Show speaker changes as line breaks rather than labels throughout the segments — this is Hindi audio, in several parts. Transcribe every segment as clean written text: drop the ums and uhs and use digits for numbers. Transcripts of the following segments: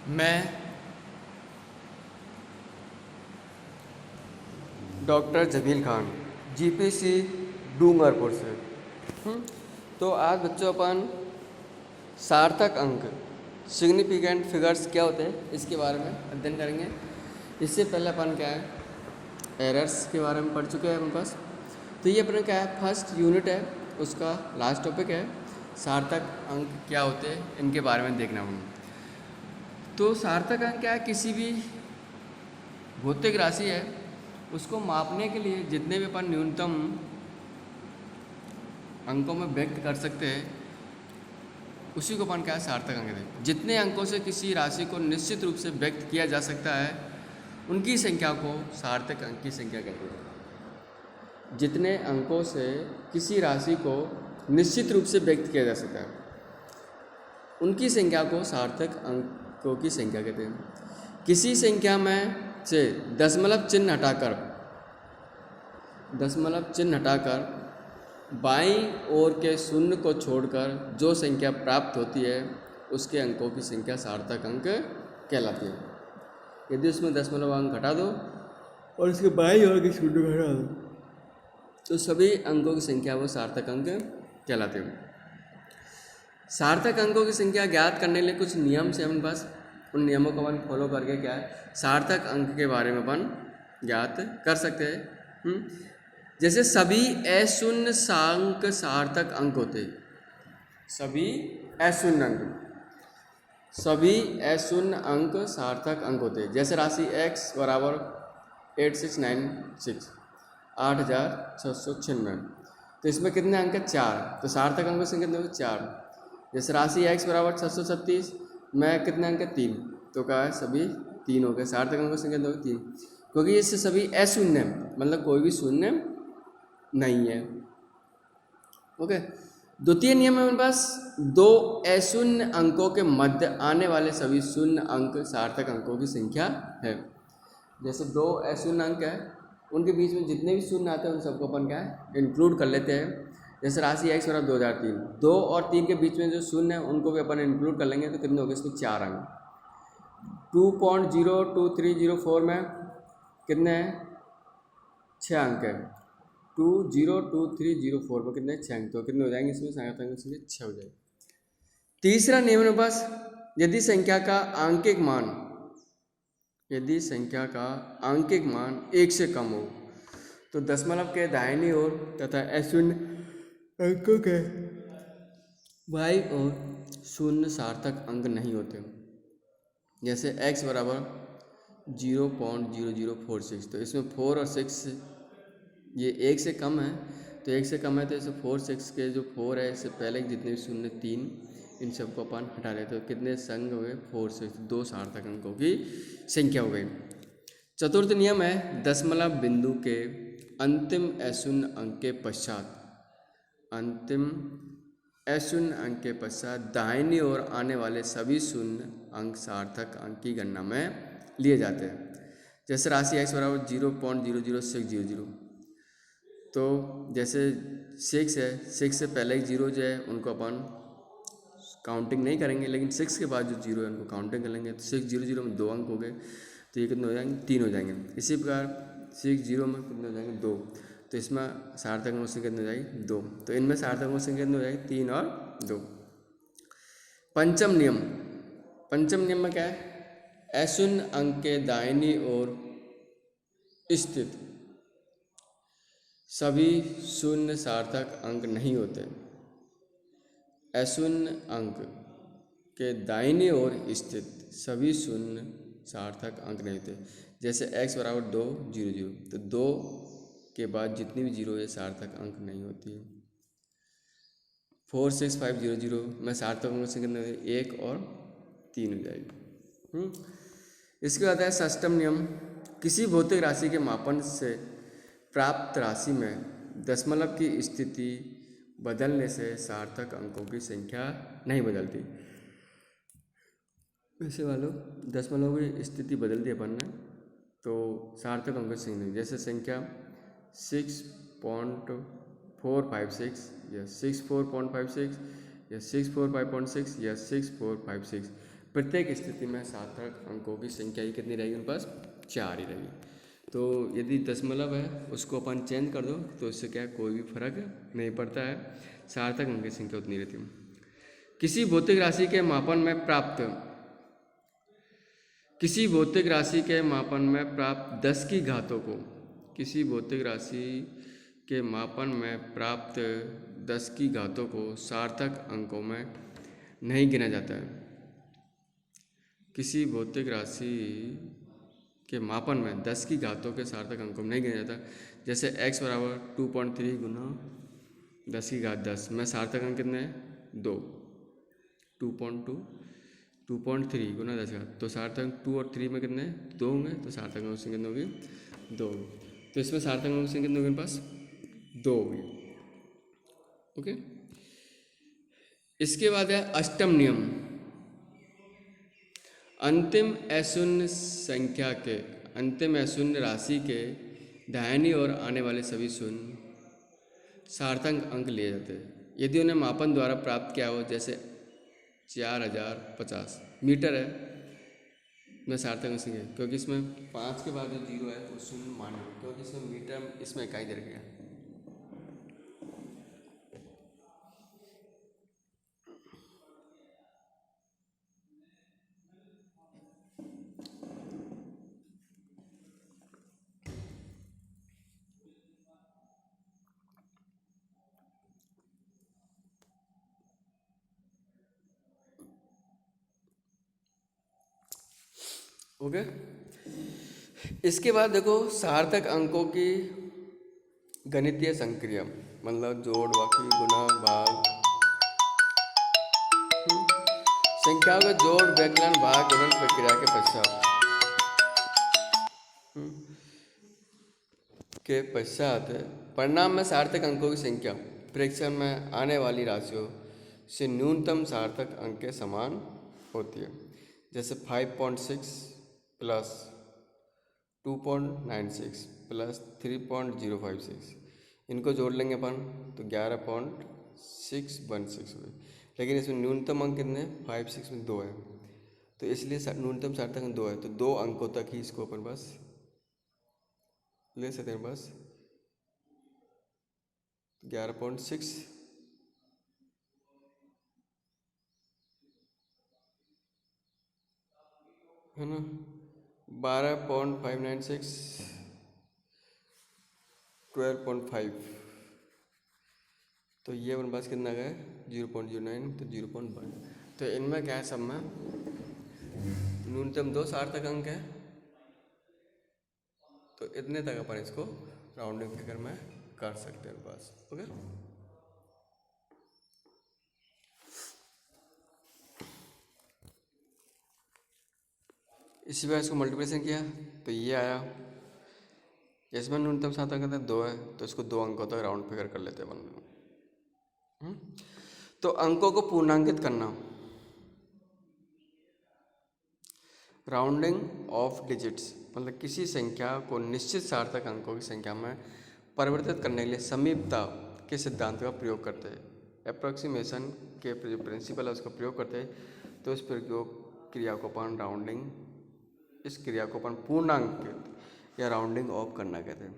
मैं डॉक्टर जमील खान जीपीसी डूंगरपुर से। हम्म, तो आज बच्चों अपन सार्थक अंक सिग्निफिकेंट फिगर्स क्या होते हैं इसके बारे में अध्ययन करेंगे। इससे पहले अपन क्या है एरर्स के बारे में पढ़ चुके हैं अपन पास। तो ये अपन क्या है फर्स्ट यूनिट है, उसका लास्ट टॉपिक है सार्थक अंक क्या होते हैं इनके बारे में देखना हम। तो सार्थक अंक क्या है, किसी भी भौतिक राशि है उसको मापने के लिए जितने भी अपन न्यूनतम अंकों में व्यक्त कर सकते हैं उसी को अपन क्या है सार्थक अंक दें। जितने अंकों से किसी राशि को निश्चित रूप से व्यक्त किया जा सकता है उनकी संख्या को सार्थक अंक की संख्या कहते हैं। जितने अंकों से किसी राशि को निश्चित रूप से व्यक्त किया जा सकता है उनकी संख्या को सार्थक अंकों की संख्या कहते हैं। किसी संख्या में से दशमलव चिन्ह हटाकर बाईं ओर के शून्य को छोड़कर जो संख्या प्राप्त होती है उसके अंकों की संख्या सार्थक अंक कहलाती है। यदि उसमें दशमलव अंक हटा दो और उसके बाईं ओर के शून्य को हटा दो तो सभी अंकों की संख्या वो सार्थक अंक कहलाते हैं। सार्थक अंकों की संख्या ज्ञात करने के लिए कुछ नियम से हमारे पास, उन नियमों को अपन फॉलो करके क्या है सार्थक अंक के बारे में अपन ज्ञात कर सकते हैं। जैसे सभी अशून्य सांक सार्थक अंक होते हैं। सभी अशून्य अंक सार्थक अंक होते हैं। जैसे राशि x बराबर 8696 8696, तो इसमें कितने अंक है 4, तो सार्थक अंकों की संख्या कितने होगी 4। जैसे राशि x बराबर 636 में कितने अंक है 3, तो क्या है सभी 3 हो गए, सार्थक अंकों की संख्या कितने होगी 3, क्योंकि इससे सभी अशून्य मतलब कोई भी शून्य नहीं है। ओके, द्वितीय नियम है मेरे पास दो अशून्य अंकों के मध्य आने वाले सभी शून्य अंक सार्थक अंकों की संख्या है। जैसे दो अशून्य अंक है उनके बीच में जितने भी शून्य आते हैं उन सबको अपन क्या है इंक्लूड कर लेते हैं। जैसे राशि x बराबर 2003, 2 और 3 के बीच में जो शून्य है उनको भी अपन इंक्लूड कर लेंगे तो कितने हो गए इसमें 4 अंक। 2.02304 में कितने हैं 6 अंक है। 2.02304 में कितने 6 अंक, तो कितने हो जाएंगे इसमें सार्थक अंक इसमें 6 हो जाएंगे। तीसरा नियम है बस यदि संख्या का आंकिक मान 1 से कम हो तो दशमलव के दाहिनी ओर तथा अशून्य अंकों के बाईं ओर शून्य सार्थक अंक नहीं होते। जैसे x बराबर 0.0046, तो इसमें 4 और 6 ये 1 से कम है, तो 1 से कम है तो इसे 4 6 के जो 4 है इससे पहले जितने भी शून्य 3 इन सबको अपन हटा लेते तो कितने संग हो गए 4 6, 2 सार्थक अंकों की संख्या हो गई। चतुर्थ नियम है दशमलव बिंदु के अंतिम अशून्य अंक के पश्चात दाहिनी ओर आने वाले सभी शून्य अंक सार्थक अंक की गणना में लिए जाते हैं। जैसे राशि x बराबर 0.00600, तो जैसे 6 है, 6 से पहले 0 जो है उनको अपन काउंटिंग नहीं करेंगे, लेकिन 6 के बाद जो 0 है उनको काउंटिंग कर लेंगे। तो 600 में 2 अंक हो गए, तो ये कितने हो जाएंगे 3 हो जाएंगे। इसी प्रकार 60 में कितने हो जाएंगे 2, तो इसमें सार्थक अंकों की संख्या कितनी हो जाएगी 2, तो इनमें सार्थक अंकों की संख्या कितनी हो जाएगी 3 और 2। पंचम नियम में क्या है अशून्य अंक के दाहिनी ओर स्थित सभी शून्य सार्थक अंक नहीं होते। अशून्य अंक के दाहिनी ओर स्थित सभी शून्य सार्थक अंक नहीं होते। जैसे x बराबर 2 0 0, तो 2 के बाद जितनी भी 0 है सार्थक अंक नहीं होती है। 4 6 5 0 0 में सार्थक अंकों से कितने 1 और 3 हो जाएगी। इसके बाद है षष्ठम नियम, किसी भौतिक राशि के मापन से प्राप्त राशि में दशमलव की स्थिति बदलने से सार्थक अंकों की संख्या नहीं बदलती। वैसे वालों दशमलव की स्थिति बदल दी अपन ने तो सार्थक अंकों की संख्या नहीं। जैसे संख्या 6.456 या 64.56 या 645.6 या 6456 प्रत्येक स्थिति में सार्थक अंकों की संख्या ही कितनी रहेगी उनके पास? 4 ही रहेगी। तो यदि दशमलव है उसको अपन चेंज कर दो तो इससे क्या कोई भी फर्क नहीं पड़ता है, सार्थक अंक की संख्या उतनी रहती है। किसी भौतिक राशि के मापन में प्राप्त 10 की घातों को 10 की घातों को सार्थक अंकों में नहीं गिना जाता है। किसी भौतिक राशि के मापन में 10 की घातों के सार्थक अंकों में नहीं गिना जाता। जैसे x बराबर 2.3 गुना 10 की घात 10 में सार्थक अंक कितने हैं? 2। 2.3 गुना 10 की घात, तो सार्थक 2 और 3 में कितने 2 होंगे, तो सार्थक अंकों की संख्या कितनी होगी? 2 होगी। तो इसमें सार्थक अंकों की संख्या कितनी होगी मेरे पास? 2 होगी। ओके, इसके बाद है अष्टम नियम। अंतिम अशून्य राशि के दाहिनी ओर आने वाले सभी शून्य सार्थक अंक लिए जाते हैं यदि उन्हें मापन द्वारा प्राप्त किया हो। जैसे 4050 मीटर है में सार्थक अंक संख्या, क्योंकि इसमें 5 के बाद जो 0 है वो शून्य माने, क्योंकि इसमें मीटर इसमें इकाई दे रखी है। ओके, इसके बाद देखो सार्थक अंकों की गणितीय संक्रिया, मतलब जोड़, बाकी, गुणा, भाग, संख्याओं के जोड़, व्यकलन, भाग, गुणन प्रक्रिया के पश्चात परिणाम में सार्थक अंकों की संख्या प्रेक्षण में आने वाली राशियों से न्यूनतम सार्थक अंक के समान होती है। जैसे 5.6 प्लस 2.96 प्लस 3.056, इनको जोड़ लेंगे अपन तो 11.616 हुए। लेकिन इसमें न्यूनतम अंक कितने? 5, 6 में 2 है, तो इसलिए न्यूनतम सार्थक अंक 2 है, तो 2 अंकों तक ही इसको अपन बस ले सकते हैं। बस 11.6 है ना, 12.596, 12.5, तो ये अपन पास कितना गया? 0.09, तो 0.1। तो इनमें क्या है, सब में न्यूनतम 2 सार्थक अंक है, तो इतने तक अपन इसको राउंडिंग फिगर में कर सकते हैं बस। ओके, इसी बार इसको मल्टीप्लिकेशन किया तो ये आया। इसमें न्यूनतम सार्थक अंक 2 है, तो इसको 2 अंकों तक राउंड फिगर कर लेते हैं अपन। तो अंकों को पूर्णांकित करना, राउंडिंग ऑफ डिजिट्स, मतलब किसी संख्या को निश्चित सार्थक अंकों की संख्या में परिवर्तित करने के लिए समीपता के सिद्धांत का प्रयोग करते हैं। अप्रोक्सीमेशन के जो प्रिंसिपल है उसका प्रयोग करते हैं। तो इस प्रयोग क्रिया को अपन राउंडिंग, इस क्रिया को अपन पूर्णांकित या राउंडिंग ऑफ करना कहते हैं।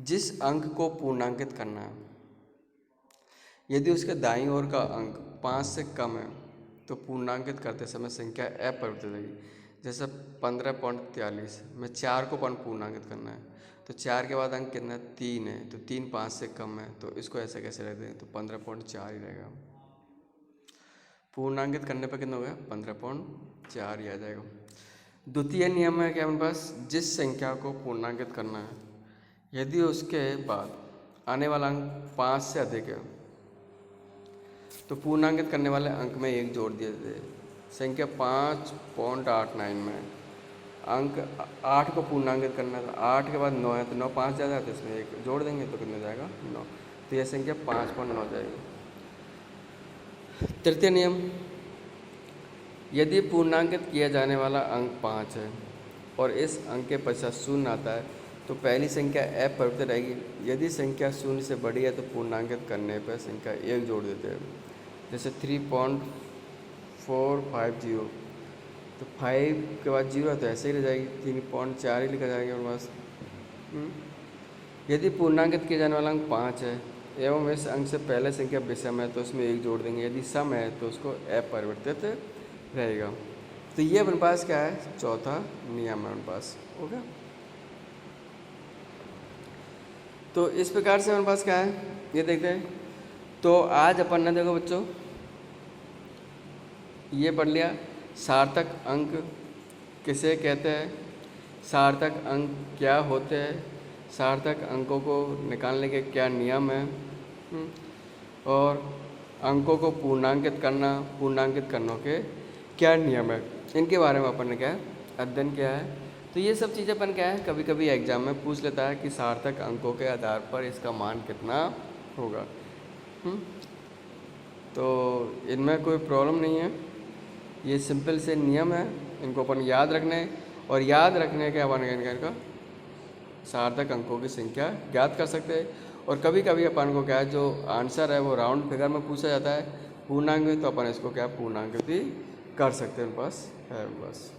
जिस अंक को पूर्णांकित करना है, यदि उसके दाईं ओर का अंक 5 से कम है तो पूर्णांकित करते समय संख्या अपरिवर्तित रहेगी। जैसे 15.43 में 4 को अपन पूर्णांकित करना है, तो 4 के बाद अंक कितना? 3 है, तो 3 5 से कम है, तो इसको ऐसे कैसे रख दें? तो 15.4 ही रहेगा। पूर्णांकित करने पर कितना हो गया? 15.4 ही आ जाएगा। द्वितीय नियम है कि हमारे पास जिस संख्या को पूर्णांकित करना है, यदि उसके बाद आने वाला अंक 5 से अधिक है तो पूर्णांकित करने वाले अंक में 1 जोड़ दिया जाए। संख्या 5.89 में अंक 8 को पूर्णांकित करना था, 8 के बाद 9 है, तो 9 5 ज़्यादा है, तो इसमें 1 जोड़ देंगे तो कितना जाएगा? 9, तो यह संख्या 5.9 जाएगी। तृतीय नियम, यदि पूर्णांकित किया जाने वाला अंक 5 है और इस अंक के पश्चात 0 आता है तो पहली संख्या अपरिवर्तित रहेगी। यदि संख्या 0 से बड़ी है तो पूर्णांकित करने पर संख्या 1 जोड़ देते हैं। जैसे 3.450 तो 5 के बाद 0 है तो ऐसे ही रह जाएगी, 3.4 ही लिखा जाएगा हमारे पास। यदि पूर्णांकित किया जाने वाला अंक 5 है एवं इस अंक से पहले संख्या विषम है तो उसमें 1 जोड़ देंगे, यदि सम है तो उसको अपरिवर्तित रहेगा। तो ये अपने पास क्या है, चौथा नियम है अपने पास। ओके, तो इस प्रकार से हमारे पास क्या है ये देखते हैं। तो आज अपन ने देखो बच्चों ये पढ़ लिया सार्थक अंक किसे कहते हैं, सार्थक अंक क्या होते हैं, सार्थक अंकों को निकालने के क्या नियम हैं, और अंकों को पूर्णांकित करने के क्या नियम है, इनके बारे में अपन ने क्या अध्ययन किया है। तो ये सब चीज़ें अपन क्या है कभी कभी एग्जाम में पूछ लेता है कि सार्थक अंकों के आधार पर इसका मान कितना होगा। तो इनमें कोई प्रॉब्लम नहीं है, ये सिंपल से नियम है, इनको अपन याद रखने और याद रखने के अपन इनका सार्थक अंकों की संख्या ज्ञात कर सकते हैं। और कभी कभी अपन को क्या है जो आंसर है वो राउंड फिगर में पूछा जाता है पूर्णांक में, तो अपन इसको क्या पूर्णांक भी कर सकते हैं, उनके पास है उनके पास।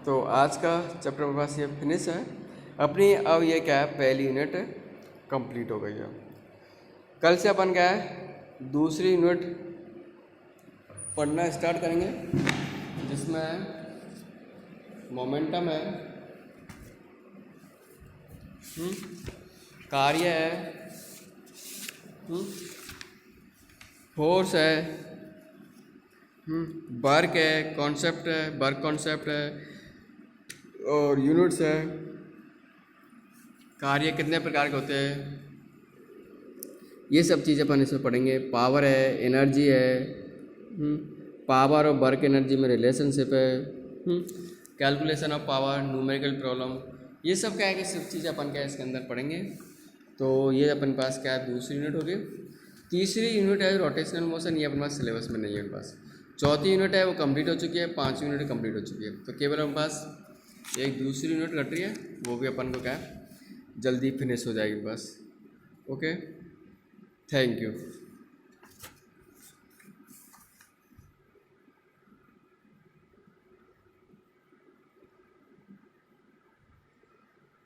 तो आज का चैप्टर मेरे पास ये फिनिश है अपनी। अब ये क्या है पहली यूनिट कंप्लीट हो गई है। कल से अपन क्या है दूसरी यूनिट पढ़ना स्टार्ट करेंगे, जिसमें मोमेंटम है, कार्य है, फोर्स है, वर्क है, कॉन्सेप्ट है, वर्क कॉन्सेप्ट है, और यूनिट्स है, कार्य कितने प्रकार के होते हैं, ये सब चीज़ें अपन इसमें पढ़ेंगे। पावर है, एनर्जी है, पावर और वर्क एनर्जी में रिलेशनशिप है, calculation of power, numerical problem, ये सब क्या है कि सब चीज़ें अपन क्या है इसके अंदर पढ़ेंगे। तो ये अपन पास क्या है दूसरी यूनिट होगी। तीसरी यूनिट है रोटेशनल मोशन, ये अपने पास सिलेबस में नहीं है अपने पास। चौथी यूनिट है वो कंप्लीट हो चुकी है, 5वीं यूनिट कंप्लीट हो चुकी है, तो केवल अपने पास एक दूसरी यूनिट कट रही है, वो भी अपन को क्या है जल्दी फिनिश हो जाएगी बस। Okay, thank you.